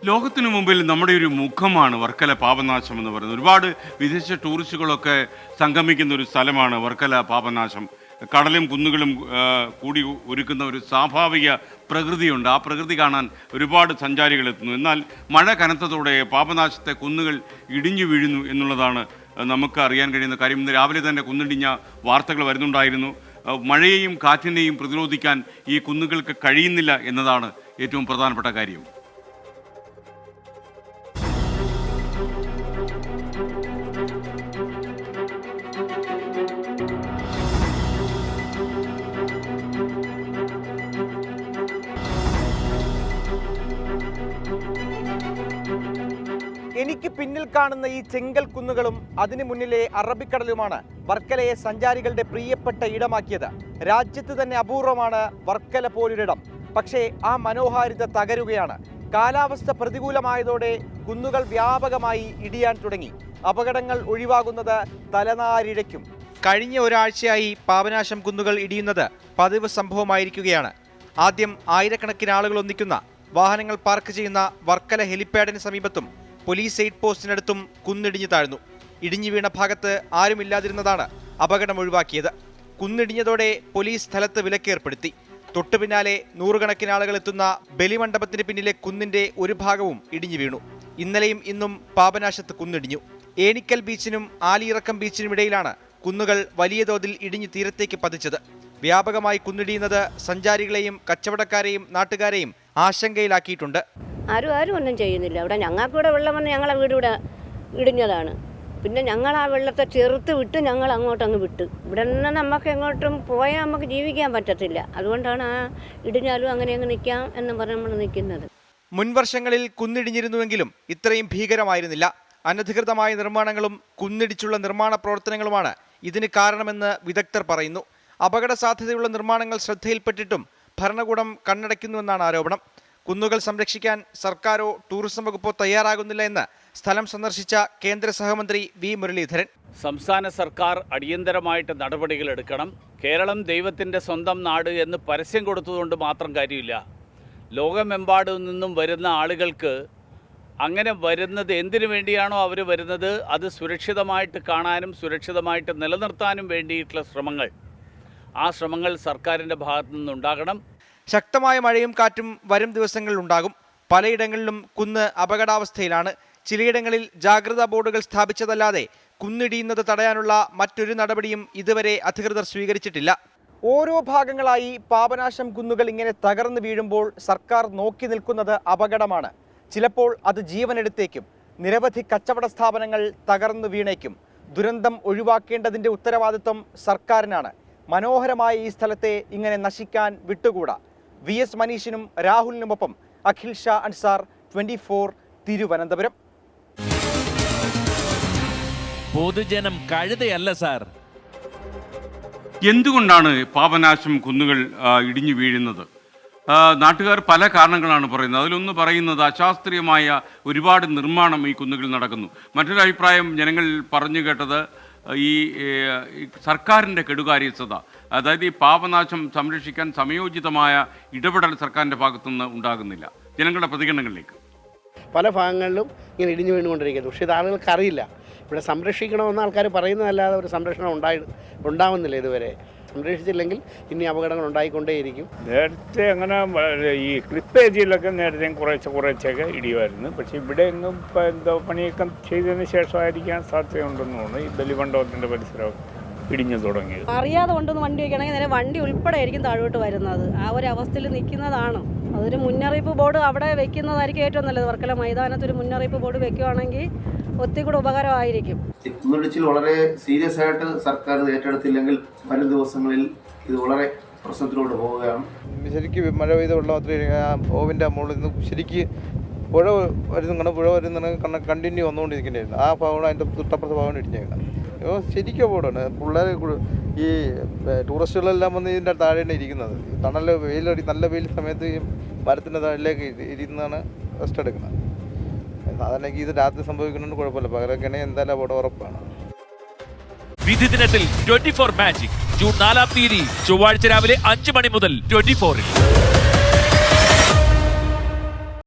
ലോകത്തിനു മുമ്പിൽ നമ്മുടെ ഒരു മുഖമാണ് വർക്കല പാപനാശം എന്ന് പറയുന്നത്. ഒരുപാട് വിദേശ ടൂറിസ്റ്റുകളൊക്കെ സംഗമിക്കുന്ന ഒരു സ്ഥലമാണ് വർക്കല പാപനാശം. കടലും കുന്നുകളും കൂടി ഒരുക്കുന്ന ഒരു സ്വാഭാവിക പ്രകൃതിയുണ്ട്. ആ പ്രകൃതി കാണാൻ ഒരുപാട് സഞ്ചാരികൾ എത്തുന്നു. എന്നാൽ മഴ കനത്തതോടെ പാപനാശത്തെ കുന്നുകൾ ഇടിഞ്ഞു വീഴുന്നു എന്നുള്ളതാണ് നമുക്ക് അറിയാൻ കഴിയുന്ന കാര്യം. ഇന്ന് രാവിലെ തന്നെ കുന്നിടിഞ്ഞ വാർത്തകൾ വരുന്നുണ്ടായിരുന്നു. മഴയെയും കാറ്റിനെയും പ്രതിരോധിക്കാൻ ഈ കുന്നുകൾക്ക് കഴിയുന്നില്ല എന്നതാണ് ഏറ്റവും പ്രധാനപ്പെട്ട കാര്യം. എനിക്ക് പിന്നിൽ കാണുന്ന ഈ ചെങ്കൽ കുന്നുകളും അതിനു മുന്നിലെ അറബിക്കടലുമാണ് വർക്കലയെ സഞ്ചാരികളുടെ പ്രിയപ്പെട്ട ഇടമാക്കിയത്. രാജ്യത്ത് തന്നെ അപൂർവമാണ് വർക്കല പോലൊരിടം. പക്ഷേ ആ മനോഹാരിത തകരുകയാണ്. കാലാവസ്ഥ പ്രതികൂലമായതോടെ കുന്നുകൾ വ്യാപകമായി ഇടിയാൻ തുടങ്ങി. അപകടങ്ങൾ ഒഴിവാകുന്നത് തലനാരിഴയ്ക്കും. കഴിഞ്ഞ ഒരാഴ്ചയായി പാപനാശം കുന്നുകൾ ഇടിയുന്നത് പതിവ് സംഭവമായിരിക്കുകയാണ്. ആദ്യം ആയിരക്കണക്കിന് ആളുകൾ ഒന്നിക്കുന്ന വാഹനങ്ങൾ പാർക്ക് ചെയ്യുന്ന വർക്കല ഹെലിപ്പാഡിന് സമീപത്തും പോലീസ് എയ്ഡ് പോസ്റ്റിനടുത്തും കുന്നിടിഞ്ഞു താഴ്ന്നു. ഇടിഞ്ഞു വീണ ഭാഗത്ത് ആരുമില്ലാതിരുന്നതാണ് അപകടം ഒഴിവാക്കിയത്. കുന്നിടിഞ്ഞതോടെ പോലീസ് സ്ഥലത്ത് വിലക്കേർപ്പെടുത്തി. തൊട്ടു പിന്നാലെ നൂറുകണക്കിന് ആളുകൾ എത്തുന്ന ബലിമണ്ഡപത്തിന് പിന്നിലെ കുന്നിന്റെ ഒരു ഭാഗവും ഇടിഞ്ഞു വീണു. ഇന്നലെയും ഇന്നും പാപനാശത്ത് കുന്നിടിഞ്ഞു. ഏണിക്കൽ ബീച്ചിനും ആലിയിറക്കം ബീച്ചിനും ഇടയിലാണ് കുന്നുകൾ വലിയ തോതിൽ ഇടിഞ്ഞു തീരത്തേക്ക് പതിച്ചത്. വ്യാപകമായി കുന്നിടിയുന്നത് സഞ്ചാരികളെയും കച്ചവടക്കാരെയും നാട്ടുകാരെയും ആശങ്കയിലാക്കിയിട്ടുണ്ട്. ആരും ഒന്നും ചെയ്യുന്നില്ല. ഇവിടെ ഞങ്ങൾക്കിവിടെ വെള്ളം വന്ന് ഞങ്ങളെ വീട് ഇവിടെ ഇടിഞ്ഞതാണ്. പിന്നെ ഞങ്ങൾ ആ വെള്ളത്തെ ചെറുത്ത് വിട്ട് ഞങ്ങൾ അങ്ങോട്ടങ്ങ് വിട്ട്. ഇവിടെ നിന്ന് നമുക്ക് എങ്ങോട്ടും പോയാൽ നമുക്ക് ജീവിക്കാൻ പറ്റത്തില്ല. അതുകൊണ്ടാണ് ആ ഇടിഞ്ഞാലും അങ്ങനെ അങ്ങ് നിൽക്കാം എന്ന് പറഞ്ഞ് നമ്മൾ നിൽക്കുന്നത്. മുൻവർഷങ്ങളിൽ കുന്നിടിഞ്ഞിരുന്നുവെങ്കിലും ഇത്രയും ഭീകരമായിരുന്നില്ല. അനധികൃതമായ നിർമ്മാണങ്ങളും കുന്നിടിച്ചുള്ള നിർമ്മാണ പ്രവർത്തനങ്ങളുമാണ് ഇതിന് കാരണമെന്ന് വിദഗ്ധർ പറയുന്നു. അപകട സാധ്യതയുള്ള നിർമ്മാണങ്ങൾ ശ്രദ്ധയിൽപ്പെട്ടിട്ടും ഭരണകൂടം കണ്ണടയ്ക്കുന്നുവെന്നാണ് ആരോപണം. കുന്നുകൾ സംരക്ഷിക്കാൻ സർക്കാരോ ടൂറിസം വകുപ്പോ തയ്യാറാകുന്നില്ല എന്ന് സ്ഥലം സന്ദർശിച്ച കേന്ദ്ര സഹമന്ത്രി വി മുരളീധരൻ. സംസ്ഥാന സർക്കാർ അടിയന്തരമായിട്ട് നടപടികൾ എടുക്കണം. കേരളം ദൈവത്തിൻ്റെ സ്വന്തം നാട് എന്ന് പരസ്യം കൊടുത്തതുകൊണ്ട് മാത്രം കാര്യമില്ല. ലോകമെമ്പാടു നിന്നും വരുന്ന ആളുകൾക്ക് അങ്ങനെ വരുന്നത് എന്തിനു വേണ്ടിയാണോ അവർ വരുന്നത് അത് സുരക്ഷിതമായിട്ട് കാണാനും സുരക്ഷിതമായിട്ട് നിലനിർത്താനും വേണ്ടിയിട്ടുള്ള ശ്രമങ്ങൾ, ആ ശ്രമങ്ങൾ സർക്കാരിൻ്റെ ഭാഗത്തു നിന്നുണ്ടാകണം. ശക്തമായ മഴയും കാറ്റും വരും ദിവസങ്ങളിൽ ഉണ്ടാകും. പലയിടങ്ങളിലും കുന്ന് അപകടാവസ്ഥയിലാണ്. ചിലയിടങ്ങളിൽ ജാഗ്രതാ ബോർഡുകൾ സ്ഥാപിച്ചതല്ലാതെ കുന്നിടിയുന്നത് തടയാനുള്ള മറ്റൊരു നടപടിയും ഇതുവരെ അധികൃതർ സ്വീകരിച്ചിട്ടില്ല. ഓരോ ഭാഗങ്ങളായി പാപനാശം കുന്നുകൾ ഇങ്ങനെ തകർന്നു വീഴുമ്പോൾ സർക്കാർ നോക്കി നിൽക്കുന്നത് അപകടമാണ്. ചിലപ്പോൾ അത് ജീവനെടുത്തേക്കും. നിരവധി കച്ചവട സ്ഥാപനങ്ങൾ തകർന്നു വീണേക്കും. ദുരന്തം ഒഴിവാക്കേണ്ടതിൻ്റെ ഉത്തരവാദിത്വം സർക്കാരിനാണ്. മനോഹരമായ ഈ സ്ഥലത്തെ ഇങ്ങനെ നശിക്കാൻ വിട്ടുകൂടാ. VS മനീഷിനും രാഹുലിനുമൊപ്പം അഖിൽ ഷാ അൻസാർ, 24 തിരുവനന്തപുരം. പൊതുജനം കഴുതയല്ല സാർ. എന്തുകൊണ്ടാണ് പാപനാശം കുന്നുകൾ ഇടിഞ്ഞു വീഴുന്നത്? നാട്ടുകാർ പല കാരണങ്ങളാണ് പറയുന്നത്. അതിലൊന്ന് പറയുന്നത് അശാസ്ത്രീയമായ ഒരുപാട് നിർമ്മാണം ഈ കുന്നുകളിൽ നടക്കുന്നു. മറ്റൊരു അഭിപ്രായം ജനങ്ങൾ പറഞ്ഞു കേട്ടത് ഈ സർക്കാരിൻ്റെ കെടുകാര്യസ്ഥത, അതായത് ഈ പാപനാശം സംരക്ഷിക്കാൻ സമയോചിതമായ ഇടപെടൽ സർക്കാരിൻ്റെ ഭാഗത്തുനിന്ന് ഉണ്ടാകുന്നില്ല. ജനങ്ങളുടെ പ്രതികരണങ്ങളിലേക്ക് പല ഭാഗങ്ങളിലും ഇങ്ങനെ ഇടിഞ്ഞു വീണുകൊണ്ടിരിക്കുന്നത്. പക്ഷേ ഇത് ആളുകൾക്ക് അറിയില്ല. ഇവിടെ സംരക്ഷിക്കണമെന്ന് ആൾക്കാർ പറയുന്നതല്ലാതെ ഒരു സംരക്ഷണം ഉണ്ടാവുന്നില്ല. ഇതുവരെ സംരക്ഷിച്ചില്ലെങ്കിൽ ഇനി അപകടങ്ങൾ ഉണ്ടായിക്കൊണ്ടേയിരിക്കും. നേരത്തെ അങ്ങനെ ഈ ക്ലിപ്പ് ഏരിയയിലൊക്കെ നേരത്തെ കുറച്ചൊക്കെ ഇടിയുമായിരുന്നു. പക്ഷേ ഇവിടെ എങ്ങും ഇപ്പോൾ എന്തോ പണിയൊക്കെ ചെയ്തതിന് ശേഷമായിരിക്കാൻ സാധ്യതയുണ്ടെന്ന് തോന്നുന്നു. ഈ ബലിമണ്ഡപത്തിൻ്റെ പരിസരം ഇടിഞ്ഞു തുടങ്ങിയത്. അറിയാതെ കൊണ്ടൊന്ന് വണ്ടി വയ്ക്കണമെങ്കിൽ നേരെ വണ്ടി ഉൾപ്പെടെ ആയിരിക്കും താഴോട്ട് വരുന്നത്. ആ ഒരു അവസ്ഥയിൽ നിൽക്കുന്നതാണ്. അതൊരു മുന്നറിയിപ്പ് ബോർഡ് അവിടെ വെക്കുന്നതായിരിക്കും ഏറ്റവും നല്ലത്. വർക്കല മൈതാനത്ത് ഒരു മുന്നറിയിപ്പ് ബോർഡ് വെക്കുകയാണെങ്കിൽ ഒത്തിരി കൂടെ ഉപകാരമായിരിക്കും. കുന്നിടിച്ചിൽ വളരെ സീരിയസ് ആയിട്ട് സർക്കാർ ഏറ്റെടുത്തില്ലെങ്കിൽ വരും ദിവസങ്ങളിൽ ഇത് വളരെ പ്രശ്നത്തിലൂടെ പോവുകയാണ്. ശരിക്കും മഴ പെയ്ത വെള്ളം അത്രയും ഓവിൻ്റെ മുകളിൽ നിന്ന് ശരിക്ക് പുഴ വരുന്ന കണ്ടിന്യൂ വന്നുകൊണ്ടിരിക്കുന്നതായിരുന്നു. ആ ഭാഗമാണ് അതിൻ്റെ തൊട്ടപ്പുറത്തെ ഭാഗമാണ് ഇടിഞ്ഞേക്കുന്നത്. ശരിക്കും അപകടമാണ്. പിള്ളേർ ഈ ടൂറിസ്റ്റുകളെല്ലാം വന്ന് ഇതിൻ്റെ താഴെയാണ് ഇരിക്കുന്നത്. തണൽ വെയിലടി നല്ല വെയിൽ സമയത്ത് ഈ മരത്തിൻ്റെ താഴിലേക്ക് ഇരുന്നാണ് റെസ്റ്റ് എടുക്കുന്നത്. സാധാരണ ഇത് രാത്രി സംഭവിക്കുന്നതുകൊണ്ട് കുഴപ്പമില്ല. പകരമൊക്കെയാണെങ്കിൽ എന്തായാലും അപകടം ഉറപ്പാണ്. വിധി ദിനത്തിൽ 24 മാജിക് ജൂൺ 4 ചൊവ്വാഴ്ച രാവിലെ 5 മണി മുതൽ 24-ൽ.